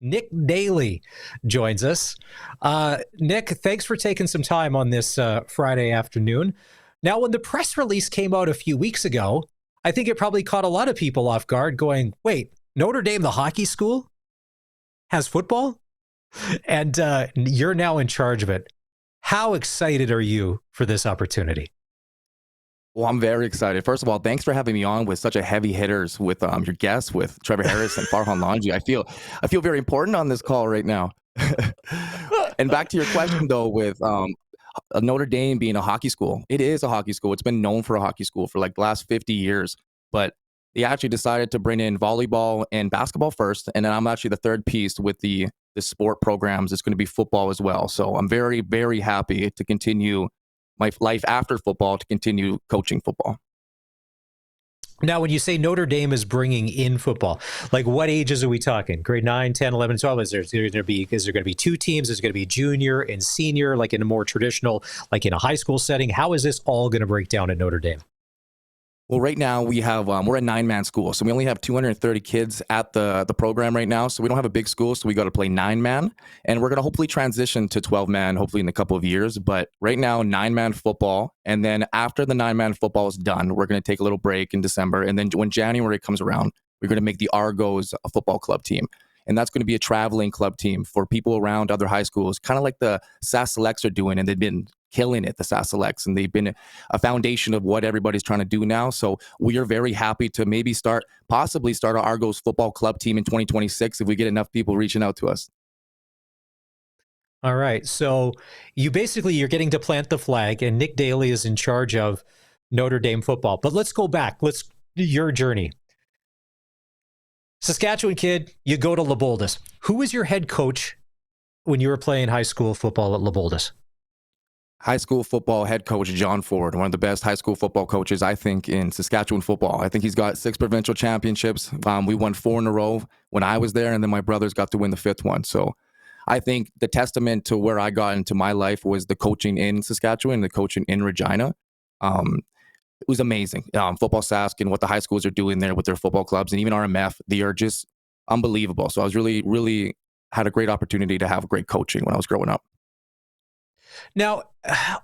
Nick Dheilly joins us. Nick, thanks for taking some time on this Friday afternoon. Now, when the press release came out a few weeks ago, I think it probably caught a lot of people off guard going, wait, Notre Dame, the hockey school, has football? And you're now in charge of it. How excited are you for this opportunity? Well, I'm very excited. First of all, thanks for having me on with such a heavy hitters with your guests with Trevor Harris and Farhan Lanji. I feel very important on this call right now. And back to your question though, with Notre Dame being a hockey school, it is a hockey school. It's been known for a hockey school for like the last 50 years, but they actually decided to bring in volleyball and basketball first, and then I'm actually the third piece with the sport programs. It's going to be football as well. So I'm very, very happy to continue my life after football, to continue coaching football. Now, when you say Notre Dame is bringing in football, like what ages are we talking? Grade 9, 10, 11, 12? Is there going to be two teams? Is it going to be junior and senior, like in a more traditional, like in a high school setting? How is this all going to break down at Notre Dame? Well, right now we have we're a 9-man school, so we only have 230 kids at the program right now. So we don't have a big school, so we got to play 9-man, and we're going to hopefully transition to 12-man, hopefully in a couple of years. But right now, 9-man football, and then after the 9-man football is done, we're going to take a little break in December, and then when January comes around, we're going to make the Argos a football club team. And that's going to be a traveling club team for people around other high schools, kind of like the SAS Selects are doing, and they've been killing it, the SAS Selects, and they've been a foundation of what everybody's trying to do now. So we are very happy to maybe possibly start our Argos football club team in 2026 if we get enough people reaching out to us. All right. So you're getting to plant the flag, and Nick Dheilly is in charge of Notre Dame football. But let's go back. Your journey. Saskatchewan kid, you go to Lebuldus. Who was your head coach when you were playing high school football at Lebuldus? High school football head coach John Ford, one of the best high school football coaches, I think, in Saskatchewan football. I think he's got 6 provincial championships. We won 4 in a row when I was there, and then my brothers got to win the 5th one. So I think the testament to where I got into my life was the coaching in Saskatchewan, the coaching in Regina. It was amazing. Football Sask and what the high schools are doing there with their football clubs, and even RMF, they are just unbelievable. So I was really had a great opportunity to have great coaching when I was growing up. Now,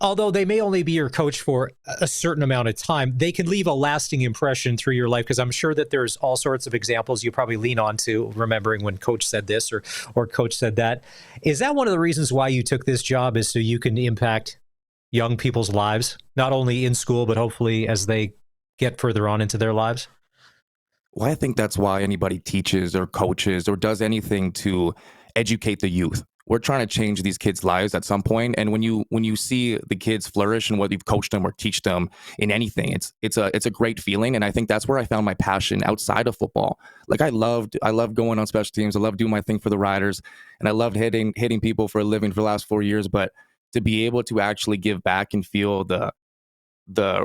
although they may only be your coach for a certain amount of time, they can leave a lasting impression through your life, because I'm sure that there's all sorts of examples you probably lean on to, remembering when coach said this or coach said that. Is that one of the reasons why you took this job, is so you can impact young people's lives, not only in school, but hopefully as they get further on into their lives? Well, I think that's why anybody teaches or coaches or does anything to educate the youth. We're trying to change these kids' lives at some point. And when you see the kids flourish and what you've coached them or teach them in anything, it's a great feeling. And I think that's where I found my passion outside of football. Like I loved going on special teams. I loved doing my thing for the Riders, and I loved hitting people for a living for the last 4 years. But to be able to actually give back and feel the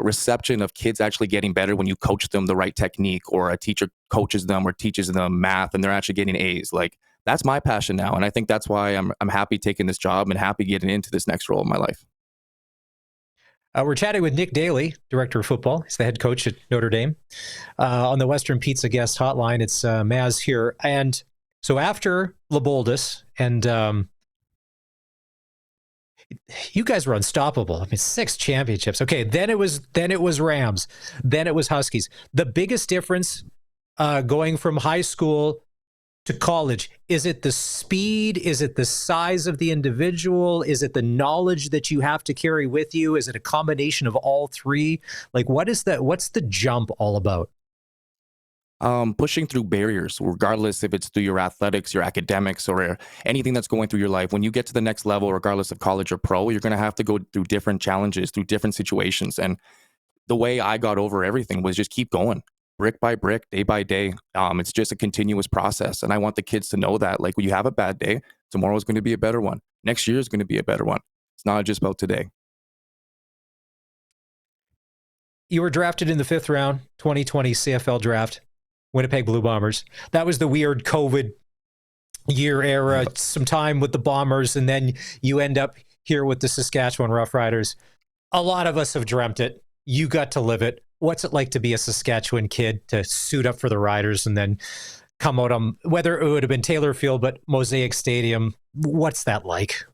reception of kids actually getting better when you coach them the right technique, or a teacher coaches them or teaches them math and they're actually getting A's, like that's my passion now. And I think that's why I'm happy taking this job and happy getting into this next role in my life. We're chatting with Nick Dheilly, director of football. He's the head coach at Notre Dame. On the Western Pizza guest hotline, it's Maz here. And so after Lebuldus, and you guys were unstoppable. I mean, 6 championships. Okay, then it was Rams, then it was Huskies. The biggest difference going from high school to college, is it the speed? Is it the size of the individual? Is it the knowledge that you have to carry with you? Is it a combination of all three? Like, what's the jump all about? Pushing through barriers, regardless if it's through your athletics, your academics, or anything that's going through your life. When you get to the next level, regardless of college or pro, you're going to have to go through different challenges, through different situations. And the way I got over everything was just keep going, brick by brick, day by day. It's just a continuous process. And I want the kids to know that, like, when you have a bad day, tomorrow is going to be a better one. Next year is going to be a better one. It's not just about today. You were drafted in the 5th round, 2020 CFL draft. Winnipeg Blue Bombers. That was the weird COVID year era, some time with the Bombers, and then you end up here with the Saskatchewan Roughriders. A lot of us have dreamt it. You got to live it. What's it like to be a Saskatchewan kid, to suit up for the Riders and then come out on, whether it would have been Taylor Field, but Mosaic Stadium. What's that like?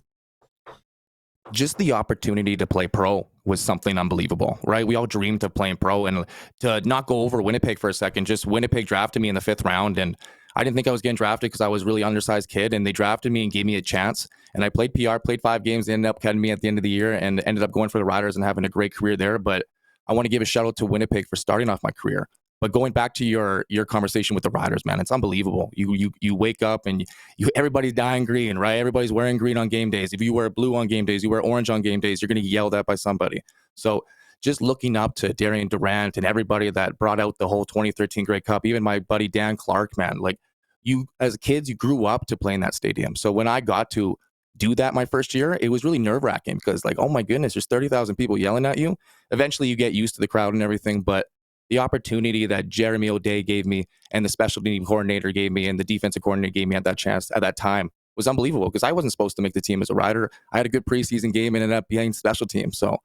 Just the opportunity to play pro was something unbelievable, right? We all dreamed of playing pro, and to not go over Winnipeg for a second, just Winnipeg drafted me in the 5th round, and I didn't think I was getting drafted because I was a really undersized kid, and they drafted me and gave me a chance. And I played PR, played 5 games, ended up cutting me at the end of the year, and ended up going for the Riders and having a great career there. But I want to give a shout out to Winnipeg for starting off my career. But going back to your conversation with the Riders, man, it's unbelievable. You wake up and everybody's dying green, right? Everybody's wearing green on game days. If you wear blue on game days, you wear orange on game days, you're going to get yelled at by somebody. So just looking up to Darian Durant and everybody that brought out the whole 2013 Grey Cup, even my buddy Dan Clark, man, like you as kids, you grew up to play in that stadium. So when I got to do that my first year, it was really nerve-wracking because like, oh my goodness, there's 30,000 people yelling at you. Eventually you get used to the crowd and everything, but the opportunity that Jeremy O'Day gave me and the special team coordinator gave me and the defensive coordinator gave me at that time was unbelievable because I wasn't supposed to make the team as a Rider. I had a good preseason game and ended up being special team. So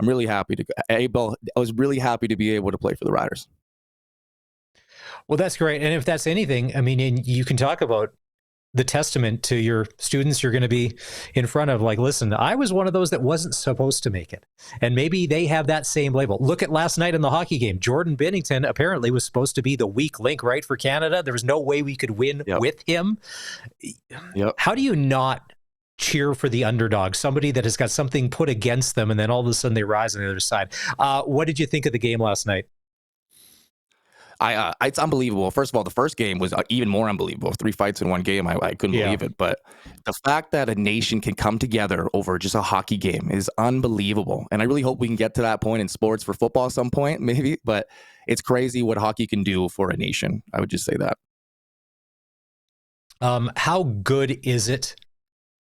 I'm really happy I was really happy to be able to play for the Riders. Well, that's great. And if that's anything, I mean, and you can talk about the testament to your students you're going to be in front of, like, listen, I was one of those that wasn't supposed to make it. And maybe they have that same label. Look at last night in the hockey game. Jordan Binnington apparently was supposed to be the weak link, right, for Canada. There was no way we could win with him. Yep. How do you not cheer for the underdog, somebody that has got something put against them, and then all of a sudden they rise on the other side? What did you think of the game last night? It's unbelievable. First of all, the first game was even more unbelievable. 3 fights in one game. I couldn't believe it. But the fact that a nation can come together over just a hockey game is unbelievable. And I really hope we can get to that point in sports for football at some point, maybe. But it's crazy what hockey can do for a nation. I would just say that. How good is it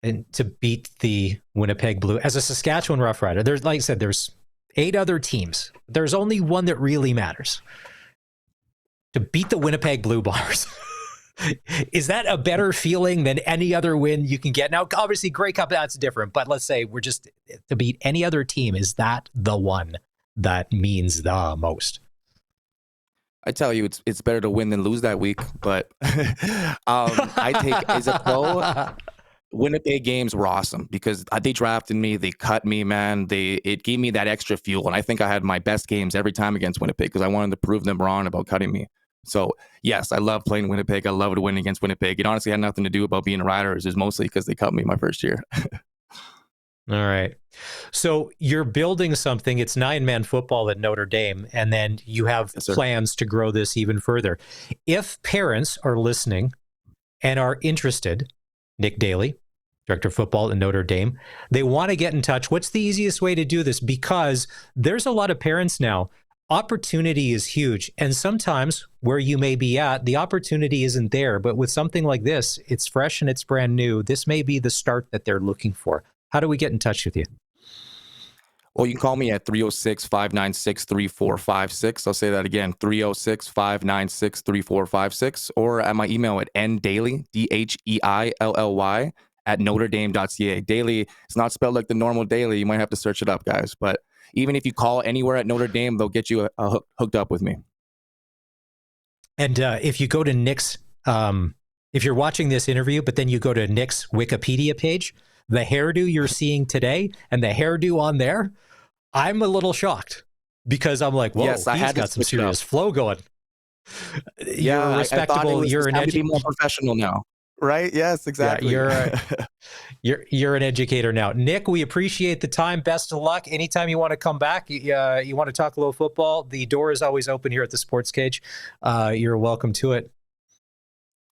to beat the Winnipeg Blue as a Saskatchewan Roughrider? There's, like I said, there's 8 other teams. There's only one that really matters. To beat the Winnipeg Blue Bombers. Is that a better feeling than any other win you can get? Now, obviously, Grey Cup, that's different. But let's say we're just to beat any other team. Is that the one that means the most? I tell you, it's better to win than lose that week. But I take as a pro. Winnipeg games were awesome because they drafted me, they cut me, man. It gave me that extra fuel, and I think I had my best games every time against Winnipeg because I wanted to prove them wrong about cutting me. So yes, I love playing Winnipeg. I love to win against Winnipeg. It honestly had nothing to do about being a Rider. It was mostly because they cut me my first year. All right. So you're building something. It's 9-man football at Notre Dame, and then you have plans to grow this even further. If parents are listening and are interested, Nick Dheilly, Director of Football at Notre Dame, they want to get in touch. What's the easiest way to do this? Because there's a lot of parents now. Opportunity is huge. And sometimes where you may be at, the opportunity isn't there. But with something like this, it's fresh and it's brand new. This may be the start that they're looking for. How do we get in touch with you? Well, you can call me at 306-596-3456. I'll say that again, 306-596-3456, or at my email at ndheilly, DHEILLY, at NotreDame.ca. Dheilly, it's not spelled like the normal Daily. You might have to search it up, guys. But even if you call anywhere at Notre Dame, they'll get you hooked up with me. And if you go to Nick's, if you're watching this interview, but then you go to Nick's Wikipedia page, the hairdo you're seeing today and the hairdo on there, I'm a little shocked because I'm like, whoa, yes, he's got some serious flow going. Yeah, you're respectable. You're an educator. More professional now. Right? Yes, exactly. Yeah, you're an educator now. Nick, we appreciate the time. Best of luck. Anytime you want to come back, you want to talk a little football, the door is always open here at the Sports Cage. You're welcome to it.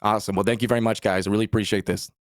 Awesome. Well, thank you very much, guys. I really appreciate this.